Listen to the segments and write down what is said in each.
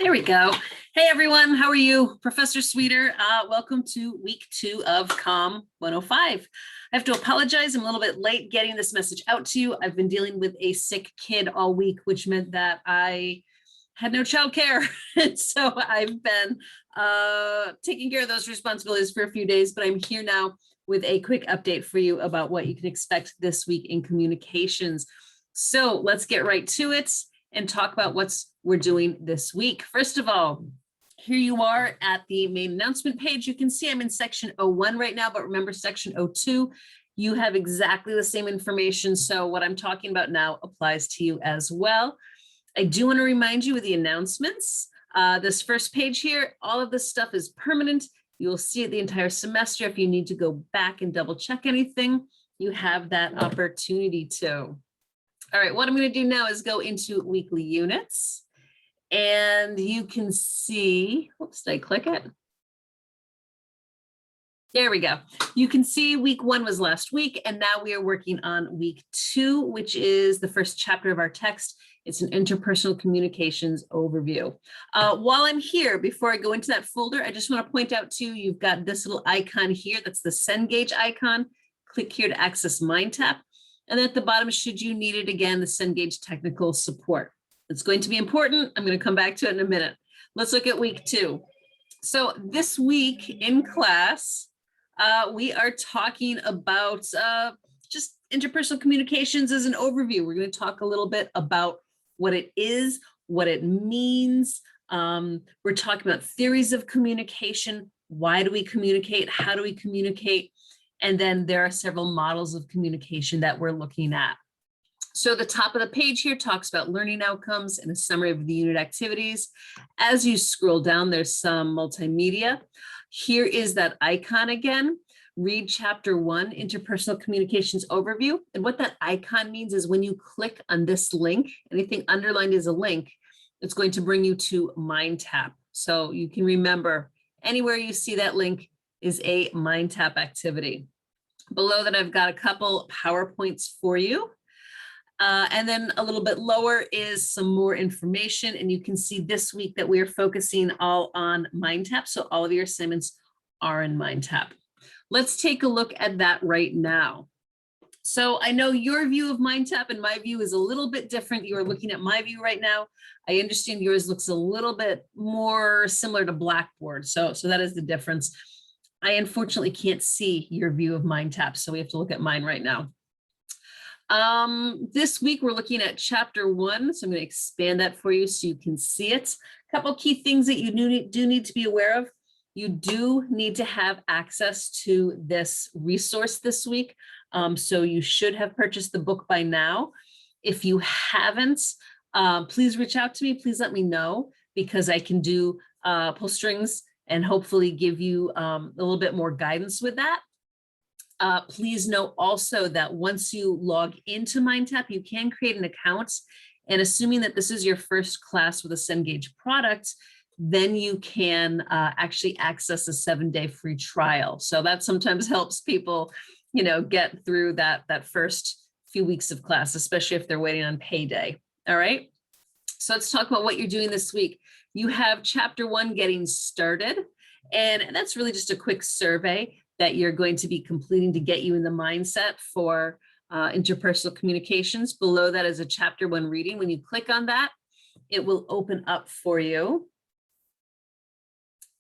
There we go. Hey everyone, how are you? Professor Sweeter, welcome to week 2 of COM 105. I have to apologize, I'm a little bit late getting this message out to you. I've been dealing with a sick kid all week, which meant that I had no childcare. And so I've been taking care of those responsibilities for a few days, but I'm here now with a quick update for you about what you can expect this week in communications. So let's get right to it and talk about we're doing this week. First of all, here you are at the main announcement page. You can see I'm in section O1 right now, but remember section O2, you have exactly the same information. So what I'm talking about now applies to you as well. I do want to remind you of the announcements. This first page here, all of this stuff is permanent. You'll see it the entire semester. If you need to go back and double check anything, you have that opportunity to. All right, what I'm going to do now is go into weekly units, and you can see, oops, did I click it? There we go. You can see week 1 was last week, and now we are working on week 2, which is the first chapter of our text. It's an interpersonal communications overview. While I'm here, before I go into that folder, I just want to point out to you, you've got this little icon here. That's the Cengage icon. Click here to access MindTap. And then at the bottom, should you need it again, the Cengage technical support. It's going to be important. I'm going to come back to it in a minute. Let's look at week 2. So this week in class, we are talking about just interpersonal communications as an overview. We're going to talk a little bit about what it is, what it means. We're talking about theories of communication. Why do we communicate? How do we communicate? And then there are several models of communication that we're looking at. So the top of the page here talks about learning outcomes and a summary of the unit activities. As you scroll down, there's some multimedia. Here is that icon again. Read chapter 1, interpersonal communications overview. And what that icon means is when you click on this link, anything underlined is a link, it's going to bring you to MindTap. So you can remember anywhere you see that link is a MindTap activity. Below that, I've got a couple PowerPoints for you. And then a little bit lower is some more information. And you can see this week that we are focusing all on MindTap. So all of your assignments are in MindTap. Let's take a look at that right now. So I know your view of MindTap and my view is a little bit different. You are looking at my view right now. I understand yours looks a little bit more similar to Blackboard. So that is the difference. I unfortunately can't see your view of MindTap, so we have to look at mine right now. This week, we're looking at chapter 1, so I'm going to expand that for you so you can see it. A couple key things that you do need to be aware of. You do need to have access to this resource this week, so you should have purchased the book by now. If you haven't, please reach out to me. Please let me know, because I can do pull strings and hopefully give you a little bit more guidance with that. Please know also that once you log into MindTap, you can create an account, and assuming that this is your first class with a Cengage product, then you can actually access a 7-day free trial. So that sometimes helps people, get through that first few weeks of class, especially if they're waiting on payday. All right. So let's talk about what you're doing this week. You have chapter 1 getting started, and that's really just a quick survey that you're going to be completing to get you in the mindset for interpersonal communications. Below that is a chapter 1 reading. When you click on that, it will open up for you.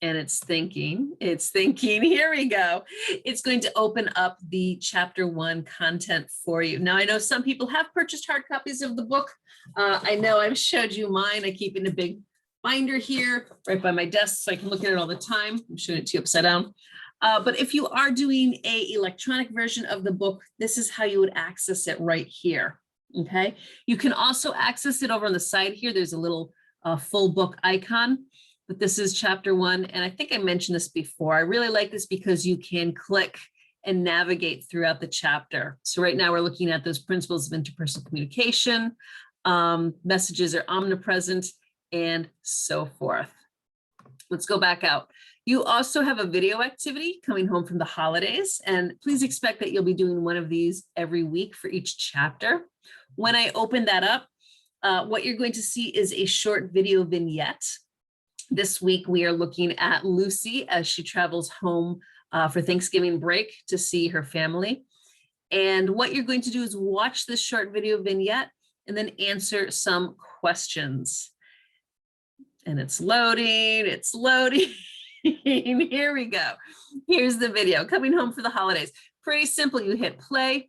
And it's thinking, here we go. It's going to open up the chapter 1 content for you. Now, I know some people have purchased hard copies of the book. I know I've showed you mine. I keep in a big binder here right by my desk so I can look at it all the time. I'm showing it to you upside down. But if you are doing an electronic version of the book, this is how you would access it right here. Okay. You can also access it over on the side here. There's a little full book icon, but this is chapter 1. And I think I mentioned this before. I really like this because you can click and navigate throughout the chapter. So right now we're looking at those principles of interpersonal communication. Messages are omnipresent, and so forth. Let's go back out. You also have a video activity coming home from the holidays, and please expect that you'll be doing one of these every week for each chapter. When I open that up, what you're going to see is a short video vignette This week, we are looking at Lucy as she travels home for Thanksgiving break to see her family. And what you're going to do is watch this short video vignette and then answer some questions. And it's loading, it's loading. Here we go. Here's the video, coming home for the holidays. Pretty simple, you hit play.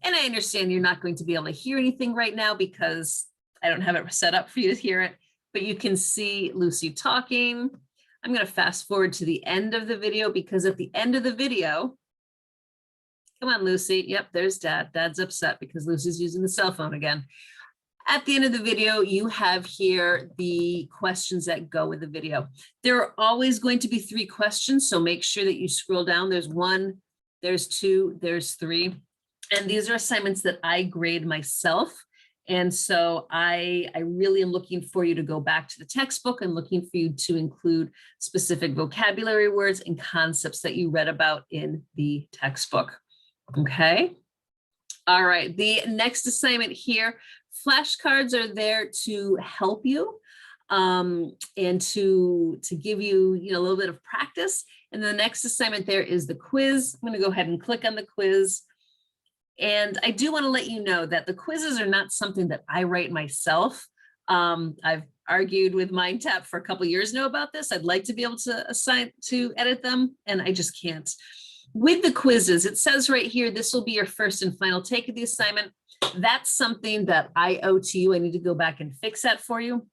And I understand you're not going to be able to hear anything right now because I don't have it set up for you to hear it, but you can see Lucy talking. I'm going to fast forward to the end of the video because at the end of the video, come on, Lucy. Yep, there's Dad. Dad's upset because Lucy's using the cell phone again. At the end of the video, you have here the questions that go with the video. There are always going to be 3 questions, so make sure that you scroll down. There's 1, there's 2, there's 3. And these are assignments that I grade myself. And so I really am looking for you to go back to the textbook and looking for you to include specific vocabulary words and concepts that you read about in the textbook. Okay. All right. The next assignment here, flashcards are there to help you and to give you, a little bit of practice. And the next assignment there is the quiz. I'm going to go ahead and click on the quiz. And I do want to let you know that the quizzes are not something that I write myself. I've argued with MindTap for a couple of years now about this. I'd like to be able to edit them, and I just can't. With the quizzes, it says right here, this will be your first and final take of the assignment. That's something that I owe to you. I need to go back and fix that for you.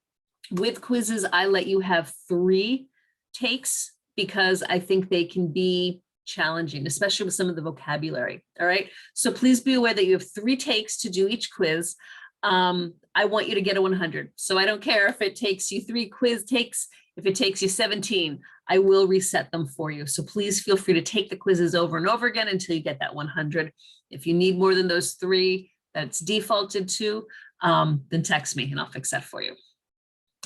With quizzes, I let you have 3 takes because I think they can be challenging, especially with some of the vocabulary. All right. So please be aware that you have 3 takes to do each quiz. I want you to get a 100. So I don't care if it takes you 3 quiz takes, if it takes you 17, I will reset them for you. So please feel free to take the quizzes over and over again until you get that 100. If you need more than those 3 that's defaulted to, then text me and I'll fix that for you.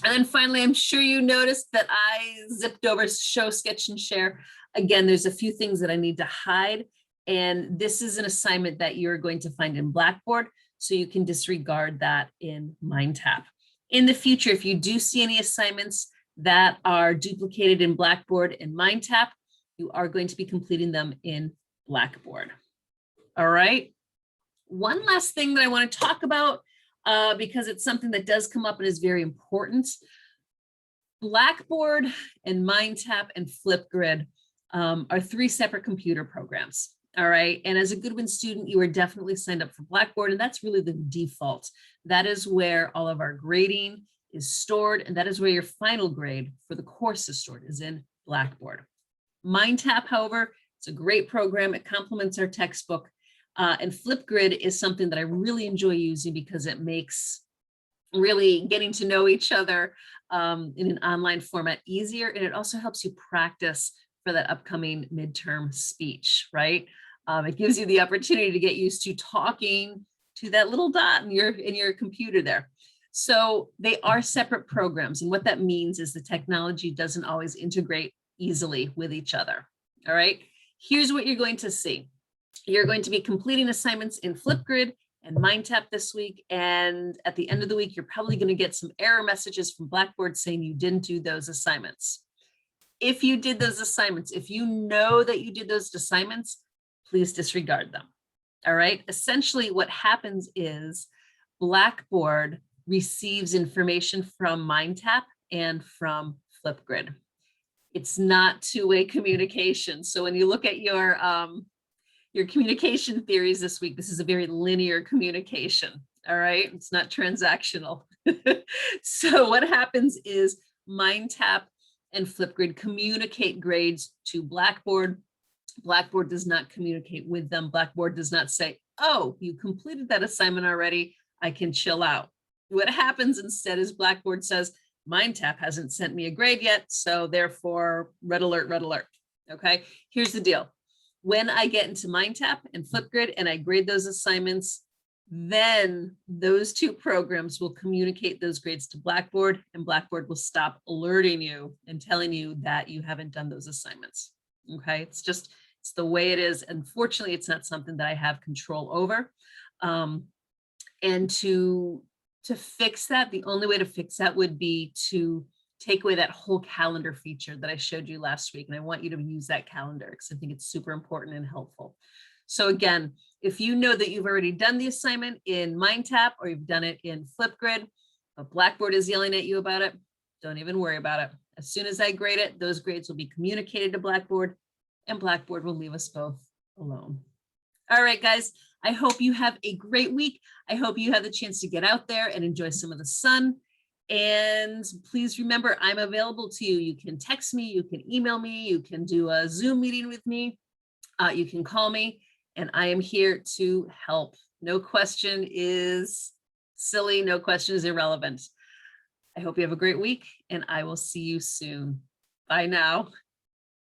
And then finally, I'm sure you noticed that I zipped over show, sketch, and share. Again, there's a few things that I need to hide. And this is an assignment that you're going to find in Blackboard, so you can disregard that in MindTap. In the future, if you do see any assignments that are duplicated in Blackboard and MindTap, you are going to be completing them in Blackboard. All right. One last thing that I want to talk about, because it's something that does come up and is very important. Blackboard and MindTap and Flipgrid are 3 separate computer programs. All right. And as a Goodwin student, you are definitely signed up for Blackboard, and that's really the default. That is where all of our grading is stored, and that is where your final grade for the course is stored, is in Blackboard. MindTap, however, it's a great program. It complements our textbook. And Flipgrid is something that I really enjoy using because it makes really getting to know each other in an online format easier. And it also helps you practice for that upcoming midterm speech, right? It gives you the opportunity to get used to talking to that little dot in your computer there. So they are separate programs. And what that means is the technology doesn't always integrate easily with each other. All right, here's what you're going to see. You're going to be completing assignments in Flipgrid and MindTap this week. And at the end of the week, you're probably going to get some error messages from Blackboard saying you didn't do those assignments. If you did those assignments, if you know that you did those assignments, please disregard them. All right. Essentially, what happens is Blackboard receives information from MindTap and from Flipgrid. It's not two-way communication. So when you look at your communication theories this week, this is a very linear communication. All right. It's not transactional. So what happens is MindTap and Flipgrid communicate grades to Blackboard. Blackboard does not communicate with them. Blackboard does not say, oh, you completed that assignment already, I can chill out. What happens instead is Blackboard says, MindTap hasn't sent me a grade yet, so therefore, red alert, red alert. Okay, here's the deal. When I get into MindTap and Flipgrid and I grade those assignments, then those 2 programs will communicate those grades to Blackboard, and Blackboard will stop alerting you and telling you that you haven't done those assignments. Okay, it's the way it is. Unfortunately, it's not something that I have control over. And to fix that, the only way to fix that would be to take away that whole calendar feature that I showed you last week. And I want you to use that calendar because I think it's super important and helpful. So again, if you know that you've already done the assignment in MindTap or you've done it in Flipgrid, but Blackboard is yelling at you about it, don't even worry about it. As soon as I grade it, those grades will be communicated to Blackboard and Blackboard will leave us both alone. All right, guys, I hope you have a great week. I hope you have the chance to get out there and enjoy some of the sun. And please remember, I'm available to you. You can text me, you can email me, you can do a Zoom meeting with me, you can call me, and I am here to help. No question is silly, no question is irrelevant. I hope you have a great week, and I will see you soon. Bye now.